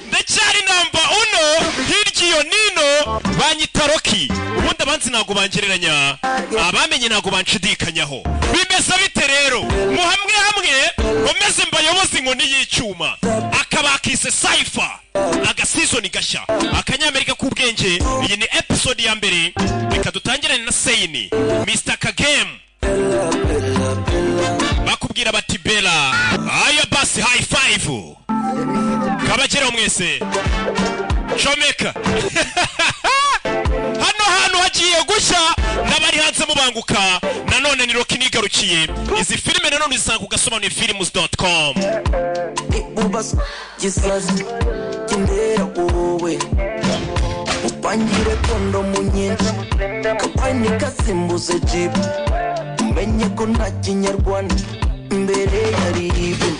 ndacyari namba uno hirya nino banyita Rocky ubundi abanzi nago bangereranya abamenye nago banshidikanyaho bimeze bite rero muhamwe omeze mbayobozi inkoni y'icyuma akabakise Cypher aga season gashya akanyamerika k'ubwenge iyi ni episode ya mbere reka dutangirane na Sayini Mr. Kagame bakubwira bati Bella aya basi high five kabagera mwese Chomeka hano hagiye gushya n'abari hanze mubanguka nanone ni Rocky nigarukiye izi filime nanone zisanga kugasobanura films.com ibubas gisazi kindera wowe upangire kondo munyinshi kapani kasimbuze jeep umenye ko nta kinyarwanda imbere yari ibi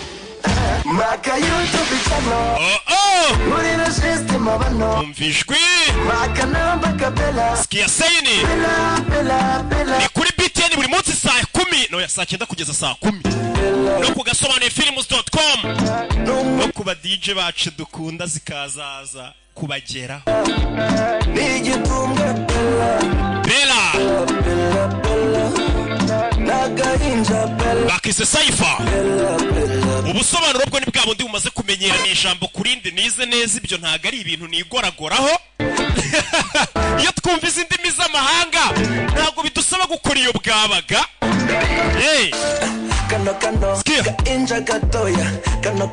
maka YouTube channel muri na system abano umvishwe maka namba kabela sikia Sayini bela ni kuri BTN buri munsi saa 10 no ya saa 9 kugeza saa 10 no kugasobanura films.com no kuba DJ bacu dukunda zikazaza kubagera nigitunga Bella nagahinja bela bakise Cypher ubusobanuro bwo ni bwa bundi bumaze kumenyera ni ijambo kurindi nize neza ibyo ntago ari ibintu nigoragoraho iyo twumva izindimi z'amahanga ntago bidusaba gukora iyo bwabaga kano ka inja gatoya kano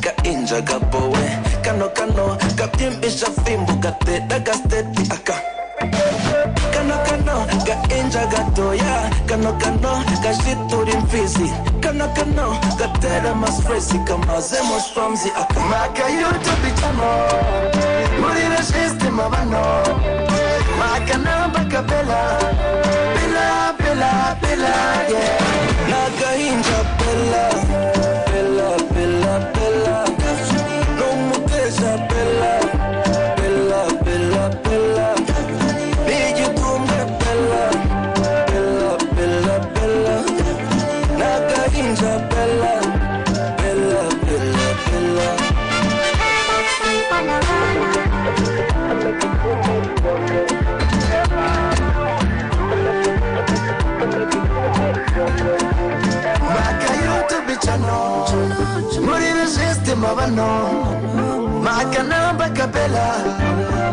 ka inja gabowe kano ka pimbisha fimbo gateda gasteti aka kano ka inja gatoya kano ka shitura imfizi kano gatera masfresi kamaze mosfamzi aka maka YouTube channel muri na system abano maka namba kabela bela yeah nagahinja bela no muteza bela nigitunga bela nagahinja bela maka YouTube channel muri na system abano maka namba kabela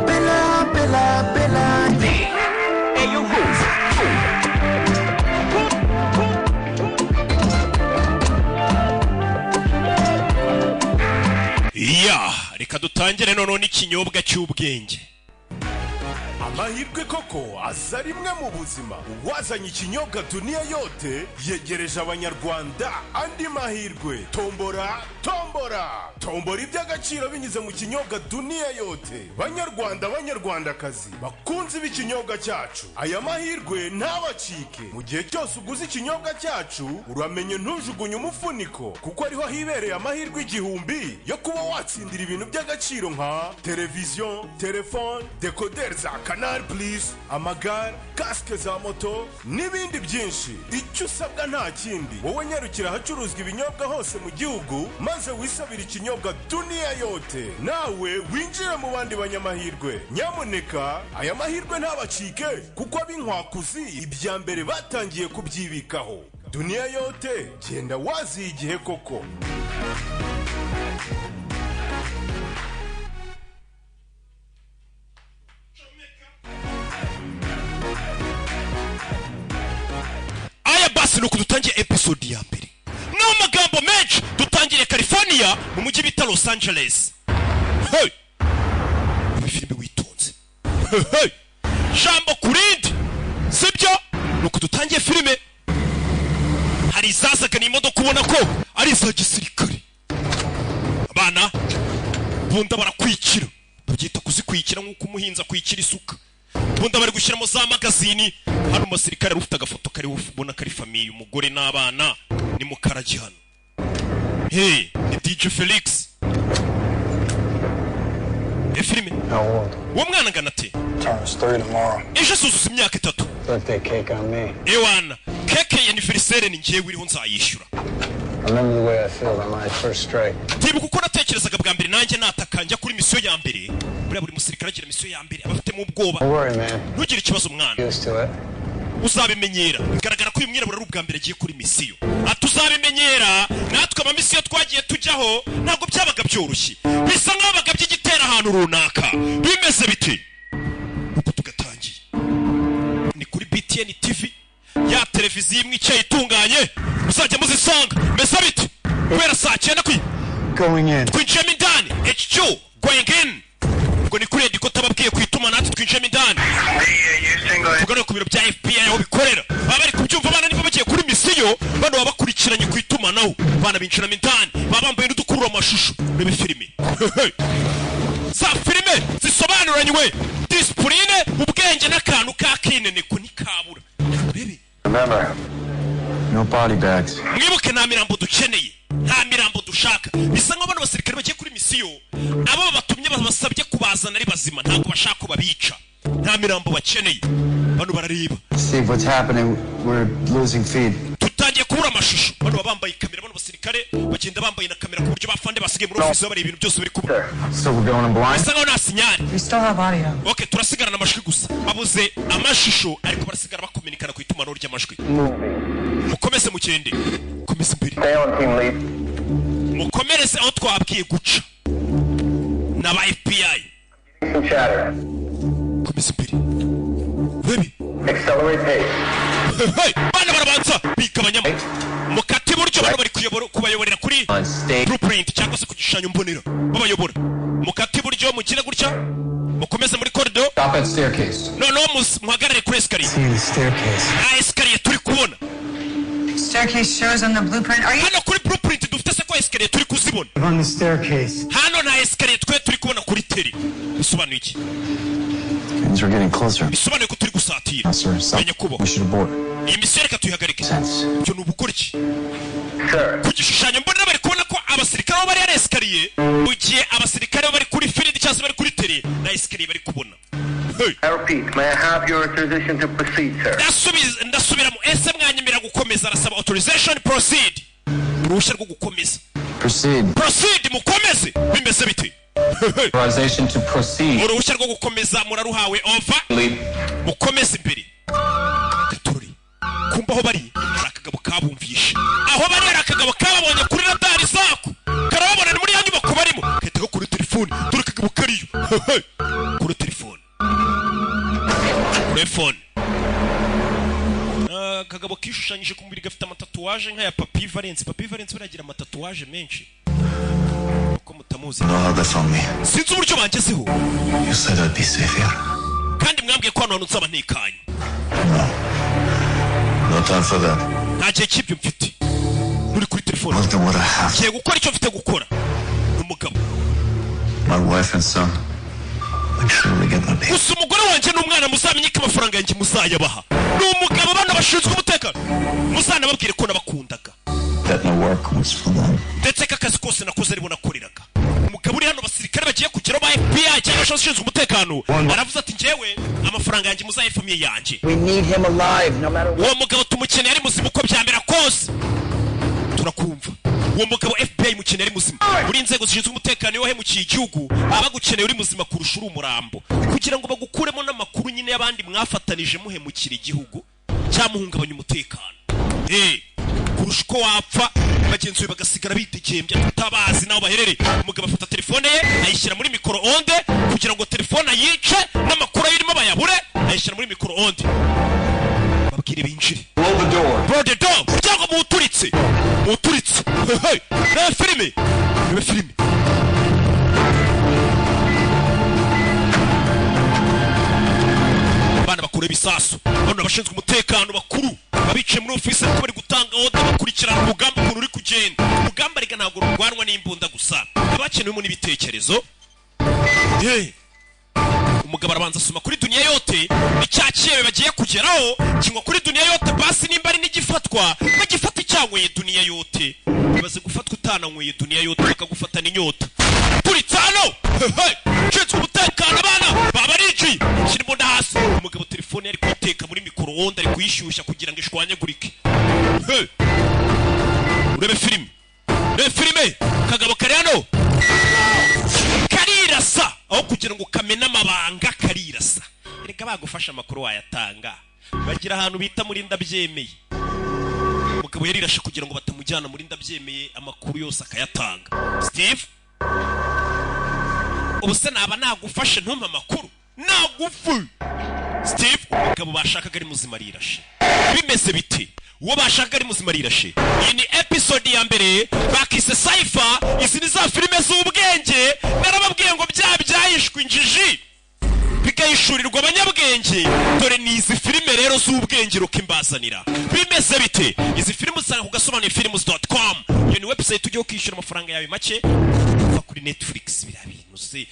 bela hey you ya reka dutangire none n'ikinyobwa cy'ubwenge amahirwe koko aza rimwe mu buzima wazanye ikinyobwa Dunia yote yegereje abanyarwanda andi mahirwe tombora iby'agaciro binyuze mu kinyobwa Dunia yote banyarwandakazi bakunze b'ikinyobwa cyacu aya mahirwe ntabacike mu gihe cyose uguze ikinyobwa cyacu uramenye ntujugunye umufuniko kuko ariho hibereye amahirwe 1000 yo kuba watsindira ibintu by'agaciro nka televiziyo telefone decoder za Canal Plus amagare casque za moto n'ibindi byinshi icyo usabwa nta kindi wowe nyarukira ahacuruzwa ibinyobwa hose mu gihugu maze wisabira ikinyobwa Dunia yote nawe winjira mu bandi banyamahirwe nyamuneka aya mahirwe ntabacike kuko abinkwakuzi ibya mbere batangiye kubyibikaho Dunia yote genda wazi igihe koko nuko dutangiye episode ya mbere no magambo menshi dutangire California mu mujyi bita Los Angeles filime witonze jambo kurindi sibyo nuko dutangiye filime hari zazaga ni imodoka kubona ko ari za gisirikare abana bunda barakwikira babyita kuzikwikira nk'uko umuhinza kwikira isuka bunda bari gushyiramo za magazini hano umusirikare ufite agafoto kari ubona kari famiye umugore n'abana ni mukaragi hano ni DJ Felix filime uwo mwana angana ate ejo asuzuza imyaka 3 ewana keke ya anniversaire ni njyewe iriho nzayishyura remember the way I felt on my first strike. Ndibuka uko natekerezaga bwa mbere nanjye nataka njya kuri misiyo ya mbere. Buri musirikare agira misiyo ya mbere abafitemo ubwoba. Don't worry, man. Ntugire ikibazo mwana. Used to it. Uzabimenyera. Bigaragara ko uyu mwirabura ari ubwa mbere agiye kuri misiyo. Atuzabimenyera natwe ama misiyo twagiye tujyaho ntabwo byabaga byoroshye. Bisa nkaho bagabye igitera ahantu runaka. Bimeze bite? Uko tugatangiye. Ni kuri BTN TV. Ya televiziyo imwe icyayi itunganye uzajya muzisanga meza biti kubera saa 9 kwi Going in. twinjiyemo indani HQ going in ngo ni kuri ediko tababwiye kwituma natwe twinjiyemo indani tugane ku biro bya FBI aho bikorera baba bari kubyumva abana niba bagiye kuri misiyo bano baba bakurikiranye kwituma naho bana binjiramo indani baba bambaye n'udukurura amashusho rebe filime za filime zisobanuranywe disipurine ubwenge n'akantu kakinene ko nikabura rebe. Remember, no body bags. Mwibuke nta mirambo dukeneye nta mirambo dushaka bisa nk'abana basirikare bagiye kuri misiyo abo batumye basabye kubazana ari bazima ntabwo bashaka ko babica nta mirambo bakeneye bano barareba. Steve, what's happening? We're losing feed. Tutangiye kubura amashusho bano bambaye kamera bano basirikare bagenda bambaye na kamera ku buryo bafande basigaye muri ofisi bari ibintu byose biri kuba. So we're going in blind? Bisa nk'aho nta sinyari. We still have audio. Okay, turasigarana amashwi gusa babuze amashusho ariko barasigara bakominikana ku itumanaho ry'amashwi. Mukomeze mukende komeza imbere. Stay on, team lead. Mukomereze aho twabwiye guca n'aba FBI. Some chatter. Komeza imbere. Baby. Accelerate pace. Hey, bana barabanza bigabanyamo. Mukati buryo bano bari kubayoborera kuri blueprint cyangwa se ku gishushanyo mbonera. Babayobora. Mukati buryo mukira gutya. Mukomeze muri corridor. Stop at staircase. No, muhagarare kuri escalier. See the staircase. Escalier turi kubona. Staircase shows on the blueprint. Are you? Hano kuri blueprint dufite se ko escalier turi kuzibona. On the staircase. Hano na escalier turi kubona kuri teri. Bisobanuye iki? Things are getting closer. Bisobanuye ko turi gusatira. Menya kubo. We should abort. Iyi misiyo reka tuyihagarike. Sense. Ibyo ni ubukora iki? Sir. Ku gishushanyo mbonera bari kubona ko abasirikare bari ari escalier mu gihe abasirikare bari kuri field cyangwa bari kuri teri na escalier bari kubona. Hey. I repeat, may I have your authorization to proceed, sir? Ndasubiramo ese mwanyemera gukomeza arasaba authorization proceed. Uruhushya rwo gukomeza. Proceed. Proceed mukomeze. Bimeze bite? Authorization to proceed. Uruhushya rwo gukomeza muraruhawe over. Lead. Mukomeze imbere. Gatorori. Kumba aho bari akagabo kabumvisha. Aho bari akagabo kababonye kuri radari zako. Karababona muri ya nyubako barimo. Ketego kuri telefone. Dore akagabo kariyo. Kuri telefone. Telefone. Kagabo kishushanyije ku mubiri gafite amatatuwaje nk'aya Papi Valence baragira amatatuwaje menshi. Uko mutamuzi. No, how they found me. Sinzi uburyo bangezeho. You said I'd be safe here. Kandi mwambwiye ko hano hantu nzaba ntekanye. No time for that. Nta gihe cy'ibyo mfite. Uri kuri telefone. Look at what I have. Ngiye gukora icyo mfite gukora. N'umugabo. My wife and son. Make sure we get my baby. Gusa umugore wanjye n'umwana muzamenye ko amafaranga yanjye muzayabaha. N'umugabo bana bashinzwe umutekano. Muzana babwire ko nabakundaga. That my work was for them. Ndetse kakazi kose nakoze aribo nakoreraga. Umugabo uri hano basirikare bagiye kugera ba FBI cyangwa abashinzwe umutekano. Aravuze ati njyewe amafaranga yanjye muzaye famille yanjye. We need him alive no matter what. Uwo mugabo tumukeneye ari muzima uko byambera kose. Turakumva. Uwo mugabo FBI mukeneye ari muzima. Uri inzego zishinzwe umutekano yo hemukiye igihugu abagukeneye uri muzima kurusha uri umurambo. Kugira ngo bagukuremo n'amakuru nyine y'abandi mwafatanije muhemukira igihugu cyamuhungabanya umutekano. Kurusha uko wapfa bagenzi be bagasigara bitegembya tutabazi naho baherere. Umugabo afata telefone ye ayishyira muri micro onde kugira ngo telefone ayice n'amakuru ayirimo bayabure ayishyira muri micro onde. Babwire binjire. Blow the door. Cyangwa muturitse. Hey, filime. Ni filime. Bana bakure bisasu. Bano abashinzwe umutekano bakuru. Babice muri office ko bari gutanga order bakurikirana urugamba umuntu uri kugenda. Urugamba riga ntabwo rurwanwa n'imbunda gusa. Abakenewemo n'ibitekerezo. Umugabo arabanza asoma kuri dunia yote icyakiye bagiye kugeraho kingwa kuri dunia yote basi nimba ari n'igifatwa bagifata icyanyweye dunia yote bibaze gufatwa utananyweye dunia yote bakagufata n'inyota turi tano chenze umutekano abana baba riji kirimo ndahasi umugabo telefone yari kwiteka muri mikoro onda ari kuyishyushya kugira ngo ishwanyagurike urebe filime kugira ngo kamena amabanga karirasa. Erega bagufasha amakuru wayatanga. Bagira ahantu bita muri ndabyemeye. Umugabo yarirashe kugira ngo batamujyana muri ndabyemeye amakuru yose akayatanga. Steve, ubuse naba nagufashe ntumpa amakuru. Nagufu. Steve, umugabo bashakaga ari muzima rirashe. Bimeze biti. Uwo bashaka ari muzima rirashe. Iyi ni episode ya mbere bakise Cypher. Izi ni za filime z'ubwenge. Narababwiye ngo byayishwe injiji bikayishurirwa abanyabwenge. Dore ni izi filime rero z'ubwenge rukimbazanira. Bimeze bite? Izi filime usanga ku gasobanuro films.com. Iyo ni website ujye ukishyura amafaranga yawe make kuva kuri Netflix. Birabintu se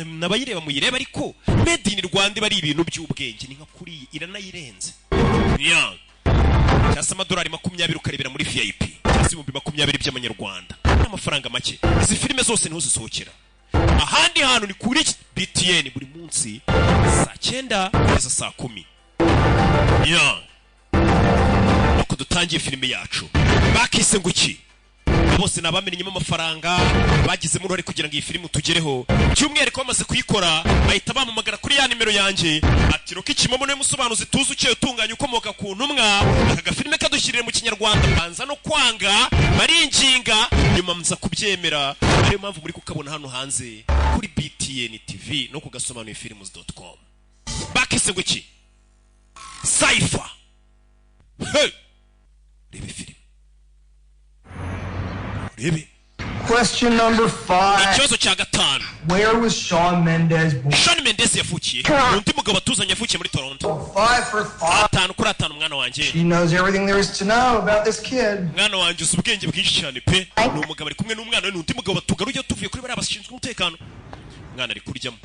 nabayireba muyireba ariko made in Rwanda bari ibintu by'ubwenge ni nka kuri iranayirenze. Yeah. Cyasa amadolari 20 ukarebera muri VIP. Cyasa 20 by'amanyarwanda. N'amafaranga make. Izi filime zose niho zisohokera. Ahandi hantu ni kuri BTN buri munsi saa 9 kugeza saa 10. Yeah. Nuko dutangiye filime yacu. Bakise ngo iki? Bose nabamenyemo amafaranga bagizemo uruhare kugira ngo iyi filime tugereho. Cyumwereko bamaze kuyikora bahita bamamagara kuri ya nimero yanjye ati Roki Kimomo niwe musobanuzi tuzi uciye utunganya ukomoka ku ntumwa. Aka filime kadushyirire mu kinyarwanda banza no kwanga baringinga nyuma mza kubyemera. Ariyo mpamvu muri kukabona hano hanze kuri BTN TV no kugasobanuye films.com. Bakise ngo iki? Cypher. Hey. Rebe filime. Rebe. Question number 5. Ikibazo cya gatanu. Where was Shawn Mendes born? Shawn Mendes yafukiye. Undi mugabo atuzanye yafukiye muri Toronto. 5 for 5. 5 kuri 5 mwana wanje. She knows everything there is to know about this kid. Mwana wanje usubwenge bwinshi cyane pe. Ni umugabo ari kumwe n'umwana we n'undi mugabo batugaruye tuvuye kuri bari abashinzwe umutekano. Mwana ari kuryamo.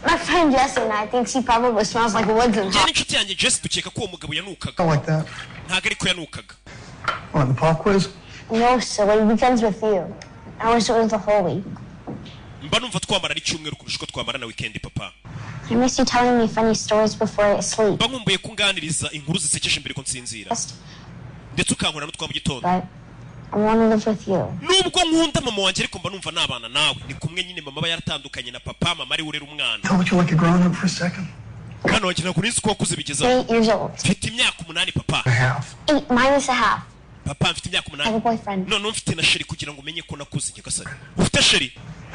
My friend Jesse and I think she probably smells like woods and hot. Inshuti yanjye Jesse dukeka ko uwo mugabo yanukaga. I like that. Ntago ariko yanukaga. On the pop quiz? No, silly. Weekends with you. I wish it was the whole week. Mba numva twamara n'icyumweru kurusha uko twamara na weekend papa. I miss you telling me funny stories before I sleep. Mba nkumbuye kunganiriza inkuru zisekeje mbere ko nsinzira. Ndetse ukankora no twaba gitondo. I want to live with you. Nubwo nkunda mama wanjye ariko mba numva nabana nawe. Ni kumwe nyine mama yaratandukanye na papa mama ari urera umwana. Would you like a grown up for a second? Mwana wanjye ntabwo nizi ko wakuze bigeza. 8 years old. Mfite imyaka 8 papa. 8 minus a half. Papa mfite imyaka 8. I have a boyfriend. No mfite na sheri kugira ngo umenye ko nakuze nyagasani. Ufite sheri?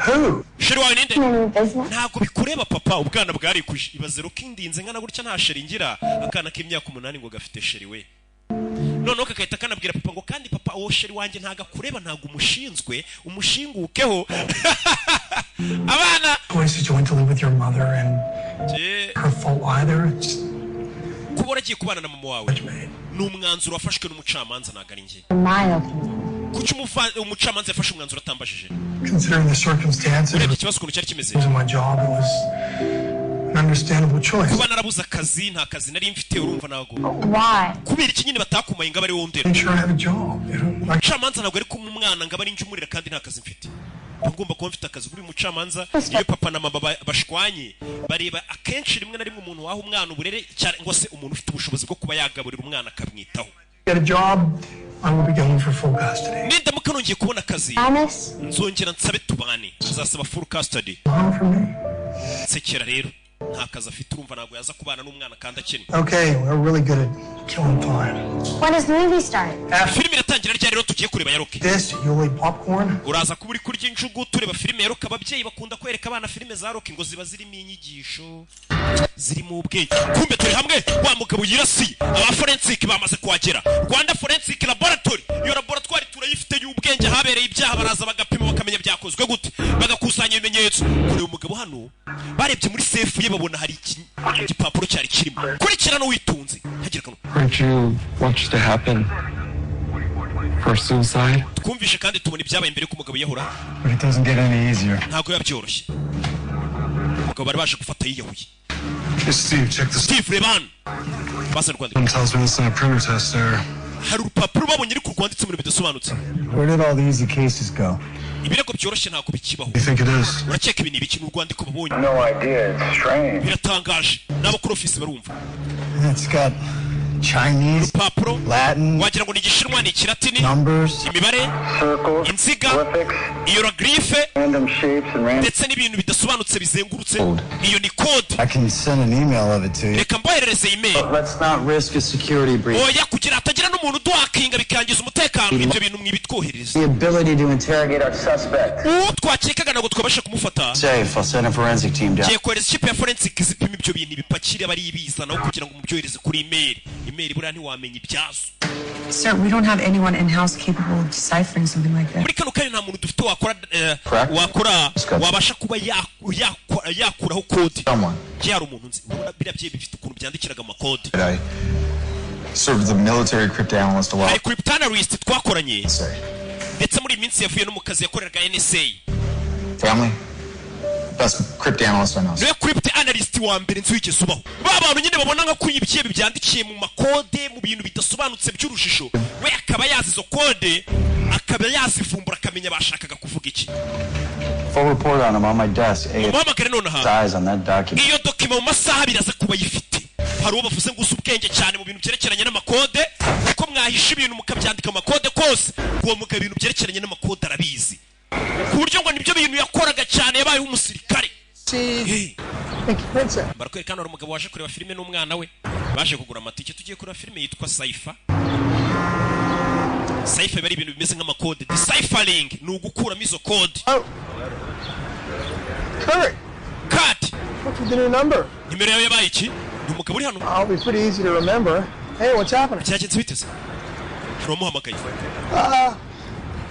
Who? Sheri wawe ninde? Business. Ntabwo bikureba papa ubwana bwari kuje. Ibaze Roki ndinze ngana gutya nta sheri ngira akana k'imyaka 8 ngo gafite sheri we. Noneho kakahita kanabwira papa ngo kandi papa uwo sheri wanjye ntaga kureba ntago umushinzwe umushingukeho. Abana. Why did you want to live with your mother and her fault either? Kubora giye kubana na mama wawe. N'umwanzuro wafashwe n'umucamanza nagari ngiye. Kuki umucamanza yafashe umwanzuro atambajije? Considering the circumstances. Ikibazo ukuntu cyari kimeze. It was my job. It was an understandable choice. Kuba narabuze akazi nta kazi nari mfite urumva nago. Why? Kubera iki nyine batakumaye ngaba ari wondera. I'm sure I have a job. Umucamanza ntabwo ari kumwe umwana ngaba ari njumurira kandi nta kazi mfite. Ngomba kuba mfite akazi kuri mucamanza iyo papa na mama bashwanye bareba akenshi rimwe na rimwe umuntu waho umwana uburere cyane ngo se umuntu ufite ubushobozi bwo kuba yagaburira umwana akamwitaho. Get a job, I will be going for full custody. Nindamuka nongeye kubona akazi nzongera nsabe tubane tuzasaba full custody. Sekera rero nta kazi afite urumva ntabwo yaza kubana n'umwana kandi akennye. Okay, we're really good at killing time. When does the movie start? Filime iratangira ryari rero tugiye kureba ya Roki. This, you'll eat popcorn. Uraza kuba uri kurya injugu tureba filime ya Roki. Ababyeyi bakunda kwereka abana filime za Roki ngo ziba zirimo inyigisho zirimo ubwenge. Kumbe turi hamwe wa mugabo yirasi aba forensic bamaze kuhagera. Rwanda Forensic Laboratory. Iyo laboratoire turayifite y'ubwenge habereye ibyaha baraza bagapima bakamenya byakozwe gute bagakusanya ibimenyetso. Kuri uyu mugabo hano barebye muri safe ye babona hari igipapuro cyari kirimo. Kurikirana witunze hagira kano. Aren't you watch to happen for suicide? Twumvishe kandi tubona ibyabaye imbere ko umugabo yahura. But it doesn't get any easier. Ntago yabyoroshye. Umugabo bari baje gufata yiyahuye. Steve, check this. Steve Reban. Basa Rwanda. Tells me it's not a printer test there. Hari urupapuro babonye ari ku rwanditse muri bidasobanutse. Where did all the easy cases go? Ibirego byoroshye ntago bikibaho. You think it is? Urakeka ibi ni ibiki mu rwandiko babonye? No idea. It's strange. Biratangaje. N'abakuru office barumva. It's got Chinese, Latin, wagira ngo ni igishinwa ni ikilatini numbers, imibare inziga hieroglyphe ndetse n'ibintu bidasobanutse bizengurutse iyo ni code. I can send an email of it to you. Reka mboherereze email. Let's not risk a security breach. Oya kugira hatagira n'umuntu duhakinga bikangiza umutekano ibyo bintu mwibitwoherereza. The ability to interrogate our suspect. Twakekaga ntabwo twabasha kumufata. Safe, I'll send a forensic team down. Giye kohereza ikipe ya forensic zipima ibyo bintu bipakire bari ibizanaho kugira ngo mubyohereze kuri email. Email buriya ntiwamenya ibyazo. Sir, we don't have anyone in-house capable of deciphering something like that. Muri kano kanya nta muntu dufite wakora wabasha kuba yakuraho code. Cyari umuntu nzi biriya bye bifite ukuntu byandikiraga amakode. Served as a military cryptanalyst a while. Hari cryptanalyst twakoranye. Ndetse muri iminsi yavuye no mu kazi yakoreraga NSA. Family? Best cryptanalyst I know. No cryptanalyst wa mbere nzwigeze ubaho. Ba bantu nyine babona nka kunyibye byandikiye mu makode mu bintu bidasobanutse by'urushishyo. We akaba yazi izo code akaba yazivumbura akamenya bashakaga kuvuga iki. Full report on him on my desk. Muhamagare nonaha. Eyes on that document. Iyo document mu masaha biraza kuba yifite. Hari uwo bavuze ngo usubwenge cyane mu bintu byerekeranye n'amakode kuko mwahisha ibintu mukabyandika mu makode kose uwo mugabo ibintu byerekeranye n'amakode arabizi ku buryo ngo nibyo bintu yakoraga cyane yabaye umusirikare. Barakwereka hano hari umugabo waje kureba filime n'umwana we baje kugura amatike tugiye kureba filime yitwa Cypher. Cypher bari ibintu bimeze nk'amakode deciphering ni ugukuramo izo code. Cut. What's the new number? Nimero yawe yabaye iki? Ni umugabo uri hano. I'll be pretty easy to remember. Hey, what's happening? Cyagenze biteze. Turamuhamagaye.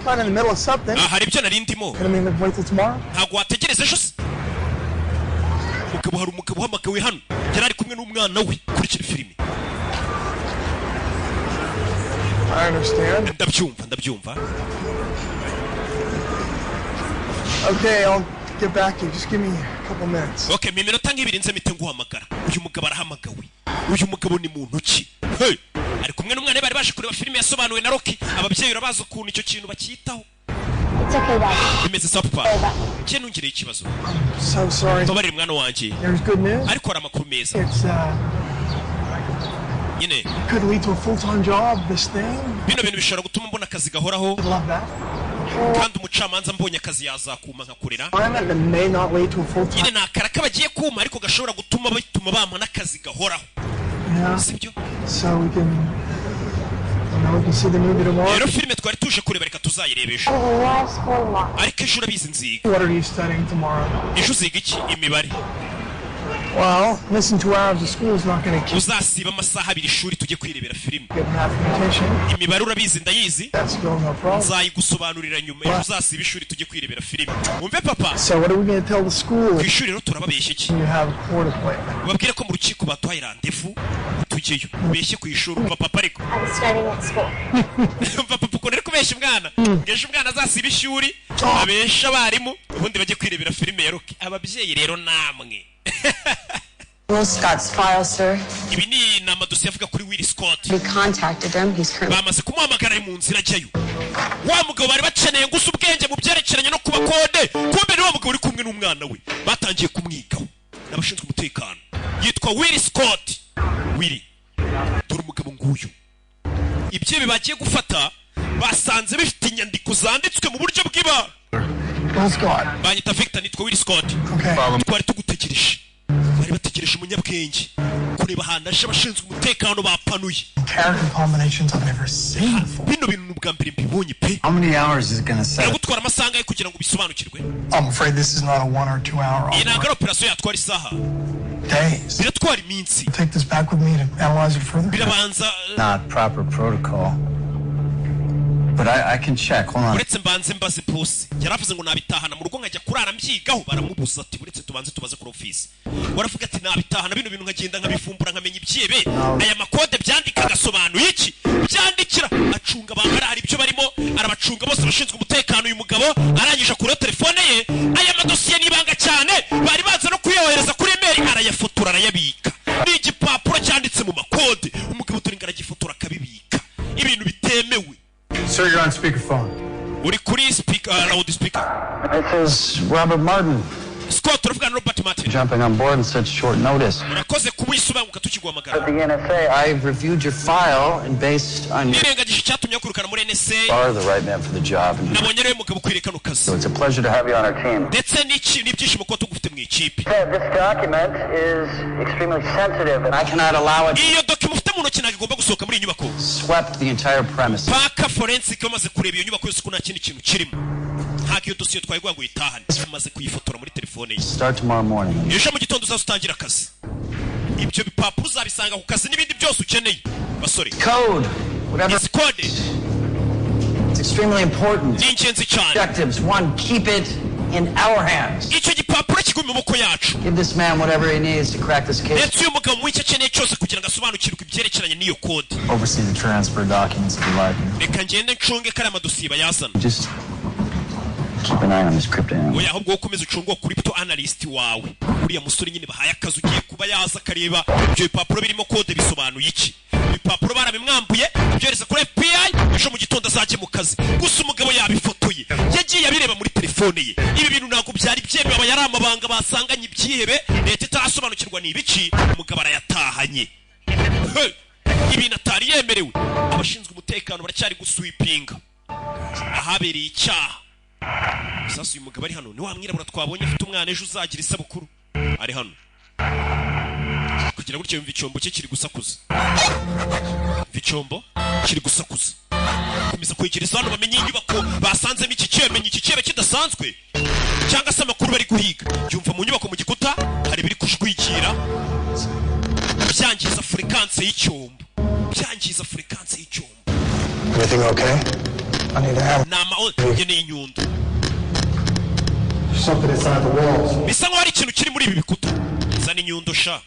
Kind in the middle of something. Hari ibyo nari ndimo. Gonna mean wait till tomorrow? Ntabwo wategereza ejo se. Hari umugabo uhamagawe hano. Yari ari kumwe n'umwana we kurikira filime. I understand. Ndabyumva. Okay, I'll get back to you. Just give me a couple minutes. Okay, minota nk'ibiri nze mite nguhamagara. Uyu mugabo arahamagawe. Uyu mugabo ni muntu ki? Hey! Ari kumwe n'umwana bari baje kureba filime yasobanuwe na Rocky. Ababyeyi urabaza ukuntu icyo kintu bakitaho. It's okay, Dad. Bimeze sa papa. Cye nungire ikibazo. So sorry. Babarira mwana wanje. There's good news. Ariko ara makuru meza. It's Nyine. Could lead to a full-time job, this thing. Bino bintu bishobora gutuma mbona akazi gahoraho. Love that. Kandi umucamanza mbonye akazi yazakuma nkakorera. That may not lead to a full-time. Nyine nakaraka bagiye kuma ariko gashobora gutuma bampa n'akazi gahoraho. Yeah. Sibyo? So we can see the movie tomorrow. Rero filime twari tuje kureba reka tuzayirebesha. Ariko ejo urabizi nziga. What are you studying tomorrow? Ejo uziga iki? Imibare. Well, missing 2 hours of school is not going to keep. Uzasiba amasaha abiri ishuri tujye kwirebera filime. Good mathematician. Imibare urabizi ndayizi. That's still no problem. Nzayigusobanurira nyuma. Ejo uzasiba ishuri tujye kwirebera filime. Umve papa. So what are we going to tell the school? Ku ishuri rero turababeshya iki? You have a court appointment. Babwire ko mu rukiko batuhaye randevu tujyeyo. Ubeshye ku ishuri umva papa ariko. I'm studying at school. Umva papa ukuntu ari kubeshya umwana. Ngeje umwana azasiba ishuri. Abesha abarimu ubundi bajye kwirebera filime ya Rocky. Ababyeyi rero namwe. Will Scott's file, sir. Ibi ni amadosiye avuga kuri Will Scott. We contacted him. He's currently. Bamaze kumuhamagara mu nzira ajyayo. Wa mugabo bari bakeneye gusa ubwenge mu byerekeranye no kuba kode. Kumbe ni wa mugabo uri kumwe n'umwana we. Batangiye kumwigaho. N'abashinzwe umutekano. Yitwa Will Scott. Willy. Dore umugabo nguyu. Ibyo bibagiye gufata basanze bifite inyandiko zanditswe mu buryo bw'ibara. Will Scott. Banyita Victor nitwa Will Scott. Okay. Twari tugutegereje. Bari bategereje umunyabwenge kureba ahantu aje abashinzwe umutekano bapanuye. Character combinations I've never seen before. Bino bintu n'ubwa mbere mbibonye pe. How many hours is it going to set? Gutwara amasaha yo kugira ngo bisobanukirwe. I'm afraid this is not a 1 or 2 hour. Iyi ntabwo ari operasiyo yatwara isaha. Days. Biratwara iminsi. Take this back with me to analyze it further. Birabanza. Not proper protocol. But I can check. Hold on. Uretse mbanze mbaze pose. Yaravuze ngo nabitahana mu rugo nkajya kurara mbyigaho baramubuza ati uretse tubanze tubaze kuri office. Waravuga ati nabitahana bino bintu nkagenda nkabifumbura nkamenya ibyebe. Aya makode byandika gasobanuye iki? Byandikira acunga abangara hari ibyo barimo arabacunga bose bashinzwe umutekano uyu mugabo arangije kuri telefone ye. Aya madosiye nibanga cyane bari baza no kuyohereza kuri email arayafotora arayabika. Ni igipapuro cyanditse mu makode umugabo turinga aragifotora akabibika. Ibintu bitemewe. Sir, you're on speakerphone. Uri kuri speaker, loudspeaker. This is Robert Martin. Scott turavugana na Robert Martin. Jumping on board in such short notice. Urakoze kubisubanguka tukigwamagara. At the NSA, I've reviewed your file and based on your nirengagije cyatumye kurukana muri NSA. Are the right man for the job. Nabonye rero mugabo kwirekana kazi. So it's a pleasure to have you on our team. Ndetse n'ibyishimo ko tugufite mu ikipe. This document is extremely sensitive and I cannot allow it. Iyo document ufite mu ntoki nagomba gusohoka muri inyubako. Swept the entire premise. Paka forensic bamaze kureba iyo nyubako yose ko nta kindi kintu kirimo. Ntabwo iyo dosiye twayigwa ngo yitahane. Maze kuyifotora muri telefone ye. Start tomorrow morning. Ejo mu gitondo uzatangira akazi. Ibyo bipapuro uzabisanga ku kazi n'ibindi byose ukeneye. Basore. Code. Whatever. It's code. It's extremely important. Ingenzi cyane. Objectives. One, keep it in our hands. Icyo gipapuro kiguma mu maboko yacu. Give this man whatever he needs to crack this case. Ndetse uyu mugabo mu icyo akeneye cyose kugira ngo asobanukirwe ibyerekeranye n'iyo code. Oversee the transfer documents if you like. Reka ngende ncunge kare amadosiye bayazana. Just keep an eye on this crypto analyst. Oya ahubwo ukomeze ucunge crypto analyst wawe. Uriya musore nyine bahaye akazi ugiye kuba yaza kareba ibyo bipapuro birimo code bisobanuye iki. Ibipapuro barabimwambuye byoreza kuri FBI ejo mu gitondo azajye mu kazi. Gusa umugabo yabifotoye. Yagiye abireba muri telefone ye. Ibi bintu ntabwo byari byemewe aba yari amabanga basanganye ibyihebe. Leta itarasobanukirwa n'ibiki umugabo arayatahanye. Ibintu atari yemerewe. Abashinzwe umutekano baracyari guswipinga. Ahabereye icyaha. Sasa uyu mugabo ari hano ni wa mwirabura twabonye afite umwana ejo uzagira isabukuru ari hano kugira gutyo yumva icyombo cye kiri gusakuza icyombo kiri gusakuza komeza kwigiriza hano bamenye inyubako basanzemo iki cyemenye iki cyebe kidasanzwe cyangwa se amakuru bari guhiga yumva mu nyubako mu gikuta hari biri kujwikira byangiza frequency y'icyombo byangiza frequency y'icyombo. Everything okay? I need to have nama yene inyundo something inside the walls. Bisa nko hari ikintu kiri muri ibi bikuta. Zana inyundo sha.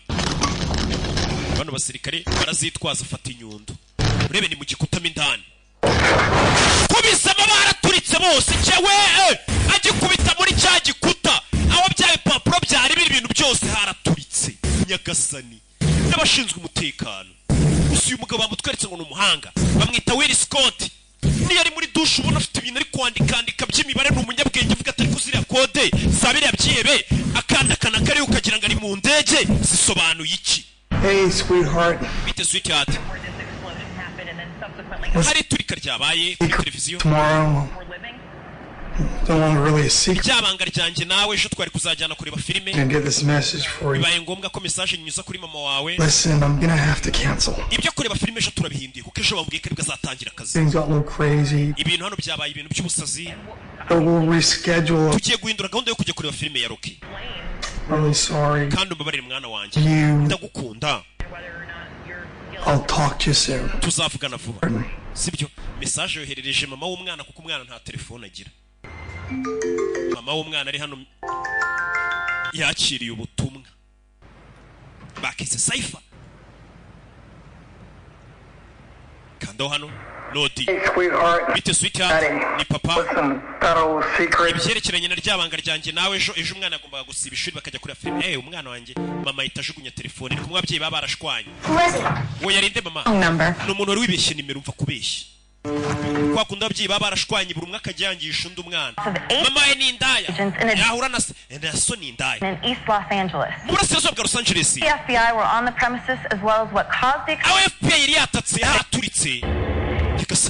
Bano basirikare barazitwaza afata inyundo. Urebe ni mu gikuta mindani. Kubisa baraturitse bose cyewe agikubita muri cya gikuta. Aho byaye papuro byari biri ibintu byose haraturitse. Nyagasani n'abashinzwe umutekano. Gusa uyu mugabo bamutweretse ngo n'umuhanga. Bamwita Will Scott. Ni ari muri douche ubona afite ibintu ari kwandika by'imibare n'umunyabwenge uvuga atari kuzira code zabire yabyihebe akanda kana kare ukagira ngo ari mu ndege zisobanuye iki. Hey sweetheart. Bite sweetheart. Hari turika ryabaye kuri televiziyo. Tomorrow. Don't want to really a secret. Byabanga ryanjye nawe ejo twari kuzajyana kureba filime. And get this message for you. Bibaye ngombwa ko message nyuza kuri mama wawe. Listen, I'm gonna have to cancel. Ibyo kureba filime ejo turabihindiye kuko ejo bambwiye ko azatangira akazi. Things got a little crazy. Ibintu hano byabaye ibintu by'ubusazi. But we'll reschedule. Tugiye guhindura gahunda yo kujya kureba filime ya Rocky. I'm really sorry. Kandi umbabarire mwana wanjye. Ndagukunda. I'll talk to you soon. Tuzavugana vuba. Sibyo message yoherereje mama w'umwana kuko umwana nta telefone agira. Mama w'umwana ari hano yakiriye ubutumwa. Bakise Saifa. Kando hano Nodi. Bite sweetheart ni papa. Ibyerekeranye na ryabanga ryanjye nawe ejo umwana agombaga gusiba ishuri bakajya kuri filime. Umwana wanjye mama itajugunya telefone ni kumwe ababyeyi baba barashwanye. Wo yarinde mama. No muntu wari wibeshye nimero umva kubeshya. Kwa kunda ababyeyi baba barashwanye buri umwe akajyangisha undi umwana. Mama ye ni indaya. Yahura na so ni indaya. In East Los Angeles. Burasirazuba bwa Los Angeles. The FBI were on the premises as well as what caused the FBI yari yatatse haturitse.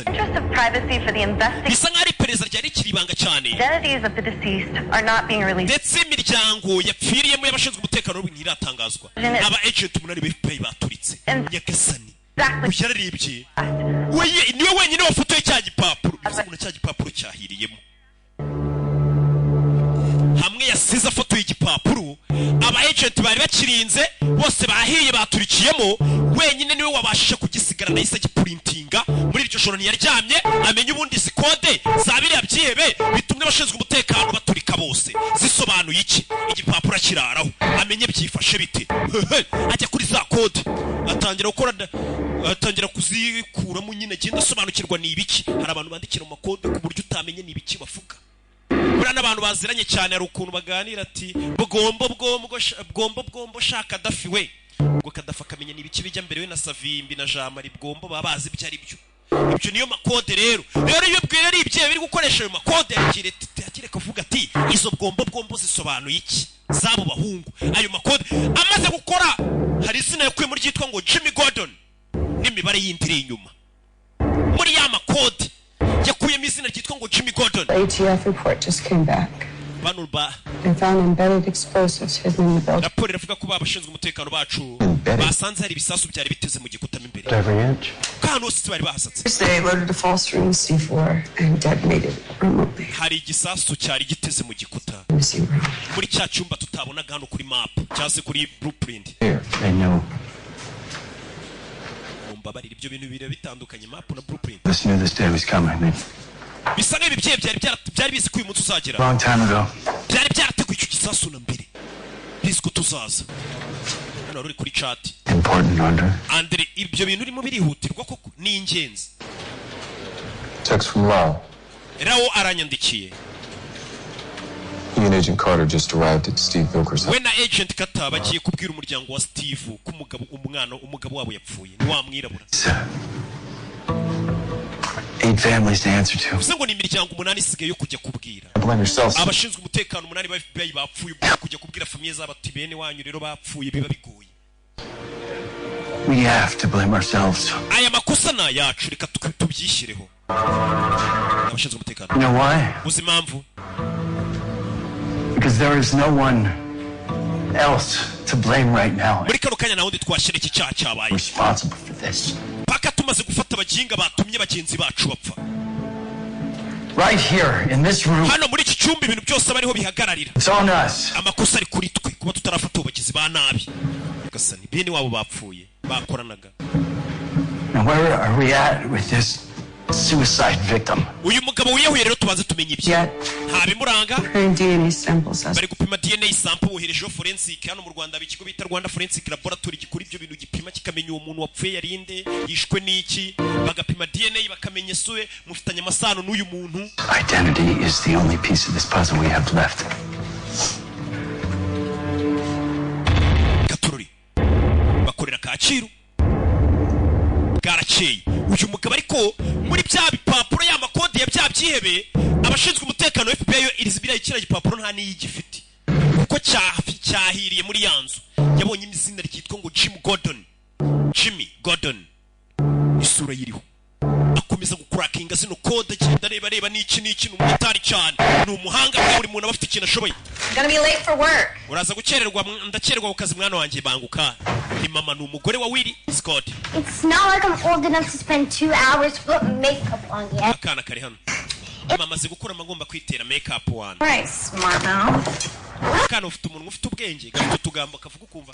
interest of privacy for the investigation. Bisa nk'ari iperereza ryari kiribanga cyane. Identities of the deceased are not being released. Ndetse imiryango yapfiriyemo y'abashinzwe umutekano w'ibintu iratangazwa. Aba agent umunani ba FBI baturitse. Nyagasani. Uyararebye. Niwe wenyine wafotoye cya gipapuro. Bisa nk'una cya gipapuro cyahiriyemo. Hamwe yasize afotoye igipapuro aba agent bari bakirinze bose bahiye baturikiyemo wenyine niwe wabashije kugisigara na isa giprintinga muri iryo joro ntiyaryamye amenye ubundi zikode zabiri yabyihebe bitumwe abashinzwe umutekano baturika bose zisobanuye iki igipapuro akiraraho amenye byifashe bite ajya kuri za kode atangira kuzikuramo nyine agenda asobanukirwa ni ibiki hari abantu bandikira mu makode ku buryo utamenye ni ibiki bavuga. Burana abantu baziranye cyane ari ukuntu baganira ati bwombo shaka dafi we ubwo kadafa kamenya nibiki bijya mbere we na Savimbi na Jamari bwombo babazi byo ari byo ibyo niyo makode rero iyo bwira ari ibye biri gukoresha ayo makode yakire kuvuga ati izo bwombo zisobanuye iki zabo bahungu ayo makode amaze gukora hari izina yakuye muri ryitwa ngo Jimmy Gordon n'imibare yindire inyuma muri ya makode yakuyemo izina ryitwa ngo Jimmy Gordon. ATF report just came back. They found embedded explosives hidden in the building. Raporo iravuga ko babashinzwe umutekano bacu basanze hari ibisasu byari biteze mu gikuta imbere. Kandi hose bari bahasatse. They loaded a false room C4 and detonated it remotely. Hari igisasu cyari giteze mu gikuta. Muri cya cyumba tutabona hano kuri map cyase kuri blueprint. I know. Mumbabarira ibyo bintu bire bitandukanye map na blueprint. This knew this day was coming. Bisa nk'ibi byari bizi ko uyu munsi uzagera. Long time ago. Byari byarateguye icyo gisasu na mbere. Bizi ko tuzaza. Hano ruri kuri chat. Important order. Andre ibyo bintu urimo birihutirwa koko ni ingenzi. Text from Rao. Rao aranyandikiye. He and Agent Carter just arrived at Steve Vilker's house. We na Agent Carter bagiye kubwira umuryango wa Steve ko umugabo wabo yapfuye. Ni wa mwirabura. 8 families to answer to. Usengo ni imiryango 8 isigaye yo kujya kubwira. Blame yourself. Abashinzwe umutekano 8 ba FBI bapfuye kujya kubwira famiye z'abati bene wanyu rero bapfuye biba bigoye. We have to blame ourselves. Aya makosa na yacu reka tubyishyireho. Abashinzwe umutekano. You know why? Uzi impamvu? Because there is no one else to blame right now. Muri kano kanya naho twashyira iki cyaha cyabaye. Responsible for this. Paka tumaze gufata abaginga batumye bagenzi bacu bapfa. Right here in this room. Hano muri iki cyumba ibintu byose bariho bihagararira. It's on us. Amakosa ari kuri twe kuba tutarafata abagizi ba nabi. Gasani bene wabo bapfuye bakoranaga. Now where are we at with this suicide victim? Uyu mugabo wiyahuye rero tubanze tumenye ibye. Nta bimuranga. DNA samples. Bari gupima DNA sample woherejeho forensic hano mu Rwanda bikigo bita Rwanda Forensic Laboratory gikora ibyo bintu gipima kikamenya uwo muntu wapfuye yarinde yishwe n'iki bagapima DNA bakamenya suwe mufitanye amasano n'uyu muntu. Identity is the only piece of this puzzle we have left. Katururi bakorera Kacyiru bwarakeye uyu mugabo ariko muri bya bipapuro ya makode ya bya byihebe abashinzwe umutekano FBI yo irizibira ikira gipapuro nta n'iyigifite kuko cyahiriye muri yanzu yabonye imizina ryitwa ngo Jimmy Gordon isura yiriho akomeza gukurakinga zino code agenda reba n'iki n'umutari cyane ni umuhanga kwa buri muntu abafite ikintu ashoboye. Gonna be late for work. Uraza gukererwa ndakererwa ku kazi mwana wanjye banguka. Ni mama ni umugore wa Willie Scott. It's not like I'm old enough to spend 2 hours putting makeup on yet. Akana kari hano. Mama azi gukora amagomba kwitera makeup wana. Right, smart mouth. Akana ufite umuntu ufite ubwenge gafite utugambo kavuga ukumva.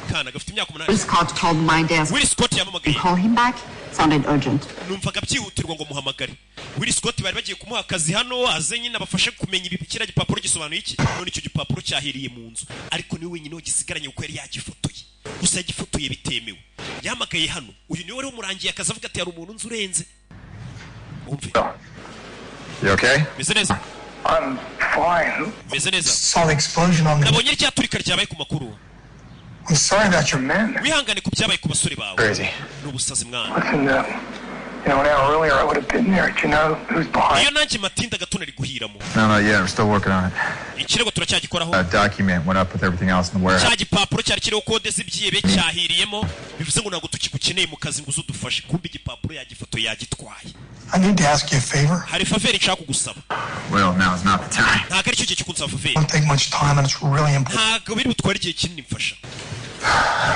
Akana gafite imyaka 8. Willie Scott called my desk. Willie Scott yamamagaye. Call him back. Sounded urgent. Numvaga byihutirwa ngo muhamagare. Willie Scott bari bagiye kumuha akazi hano aze nyine abafashe kumenya ibikira gipapuro gisobanuye iki. None icyo gipapuro cyahiriye mu nzu. Ariko niwe wenyine wagisigaranye uko yari yagifotoye. Gusa yagifotoye bitemewe. Yamagaye hano. Uyu niwe wari umurangiye akazi avuga ati hari umuntu nzi urenze. Umve. You okay? Mezeneza. I'm fine. Mezeneza. Saw the explosion on the... Nabonye icyaturika ryabaye ku makuru. I'm sorry about your men. Wihangane ku byabaye ku basore bawe. Crazy. N'ubusazi mwana. Listen, you know, an hour earlier I would have been there. Do you know who's behind? Iyo nanjye matinda gato nari guhiramo. No, yeah, we're still working on it. Ikirego turacyagikoraho. A document went up with everything else in the warehouse. Cya gipapuro cyari kiriho kode z'ibyihebe cyahiriyemo bivuze ngo ntabwo tukigukeneye mu kazi ngo uzudufashe kumbe igipapuro yagifoto yagitwaye. I need to ask you a favor. Hari favor nshaka kugusaba. Well, now is not the time. Ntabwo ari cyo gihe kunsaba favor. Don't take much time and it's really important. Ntabwo biri butware igihe kinini mfasha.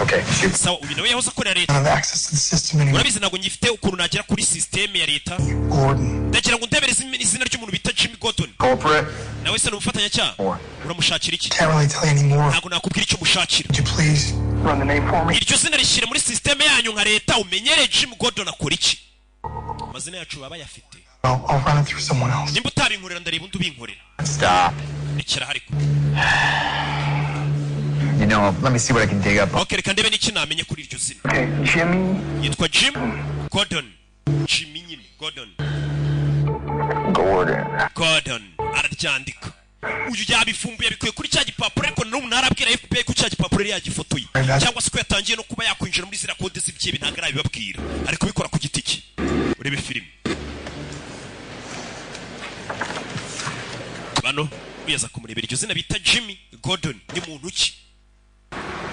Okay, shoot. Sawa uyu nawe yahoze akorera I leta. don't have access to the system anymore. Urabizi ntabwo ngifite ukuntu nagera kuri system ya leta. Gordon. Ndagira ngo ndebere izina ry'umuntu bita Jimmy Gordon. Corporate. Nawe se n'umufatanyacyaha. Uramushakira iki? Can't really tell you anymore. Ntabwo nakubwira icyo mushakira. Would you please run the name for me? Iryo zina rishyire muri system yanyu nka leta umenyere Jimmy Gordon akora iki. Amazina yacu baba yafite. I'll run it through someone else. Nimba utabinkorera ndareba undi ubinkorera. Stop. Rekera hariko. You know, let me see what I can dig up. Okay, reka ndebe n'iki namenye kuri iryo zina. Okay, Jimmy. Yitwa Jim Gordon. Jimmy nyine Gordon. Gordon. Araryandika. Uyu yabifumbuye bikuye kuri cya gipapuro ariko n'umuntu arabwira FBI ko cya gipapuro yari yagifotoye. Cyangwa se ko yatangiye no kuba yakwinjira muri zira kode z'ibyebe ntabwo arabibabwira. Ari kubikora ku giti cye. Urebe hano biyaza kumurebera iryo zina bita Jimmy Gordon ni muntu ki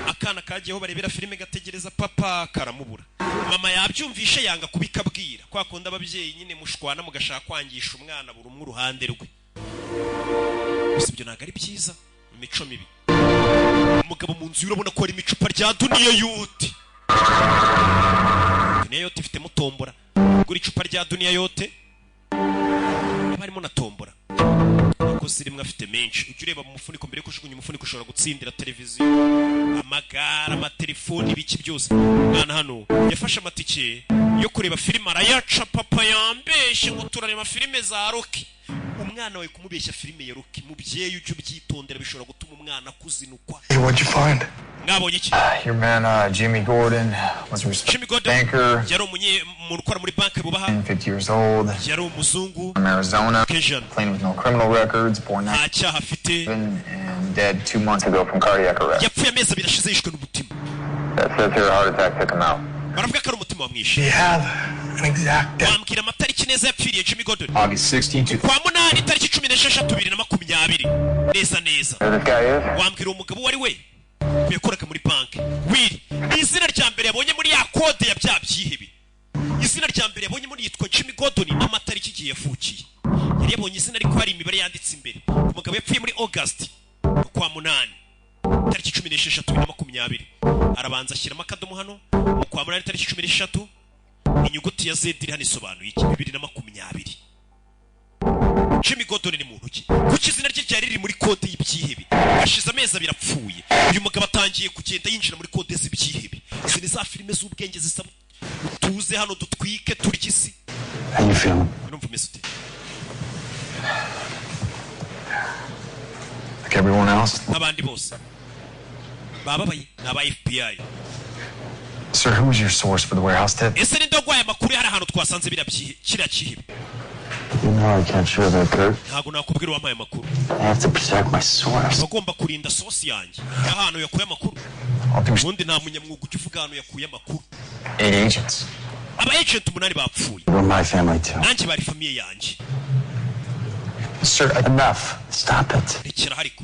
akana kagiyeho barebera filime gategereza papa karamubura mama yabyumvishe yanga kubikabwira kwa kunda ababyeyi nyine mushwana mugashaka kwangisha umwana buri umwe uruhande rwe gusa ibyo ntago ari byiza imico mibi umugabo mu nzu urabona ko ari imicupa rya Duniya Yote Duniya Yote ifite mutombora gura icupa rya Duniya Yote barimo na tombora ko sirimwe afite menshi ujye ureba mu mufuniko mbere yo kujugunya umufuniko ushobora gutsindira televiziyo amagara amatelefoni biki byose mwana hano yafashe amatike yo kureba filime arayaca papa yambeshe ngo turareba filime za Rocky umwana wawe kumubeshya filime ya Rocky mubyeyi ujye ubyitondera bishobora gutuma umwana kuzinukwa. Hey, what'd you find? Ngabonye iki? Your man Jimmy Gordon was a respected banker. Yari umuntu ukora muri banki bubaha. 50 years old. Yari umuzungu. From Arizona. Clean with no criminal records. Born and dead 2 months ago from cardiac arrest. Yapfuye amezi abiri ashize yishwe n'umutima. That says here a heart attack took him out. Baravuga ko ari umutima wamwishe. Do you have an exact date? Wambwira amatariki neza yapfiriye Jimmy Gordon. August 16th. Kwa munani tariki 16 2020. Neza neza. Wambwira umugabo wari we. Yakoraga muri banki. Wiri. Izina rya mbere yabonye muri ya kode ya bya byihebe. Izina rya mbere yabonye muri yitwa Jimmy Gordon n'amatariki igihe yafukiye. Yari yabonye izina ariko hari imibare yanditse imbere. Umugabo yapfuye muri August kwa munani. Tariki 16 2020. Arabanza ashyiramo akadomo hano. Kwa munani tariki 16. Inyuguti ya Z iri hano isobanuye iki 2020. Jimmy Gordon ni muntu ki? Kuki izina rye ryari riri muri kode y'ibyihebe? Gashize amezi abiri apfuye. Uyu mugabo atangiye kugenda yinjira muri kode z'ibyihebe. Izi ni za filime z'ubwenge zisaba tuze hano dutwike turya isi. How you feeling? Urumva umeze ute? Like everyone else? Abandi bose. Bababaye n'aba FBI. Sir, who was your source for the warehouse tip? Ese ni ndogwaye amakuru hari ahantu twasanze kiriya cyihebe. You know I can't share that, Kurt. Ntago nakubwira wampaye amakuru. I have to protect my source. Bagomba kurinda source yanjye. Ahantu yakuye amakuru. Ubundi nta munyamwuga ujya uvuga ahantu yakuye amakuru. 8 agents. Aba agent 8 bapfuye. We're my family too. Nanjye bari famiye yanjye. Sir, enough. Stop it. Rekera hariko.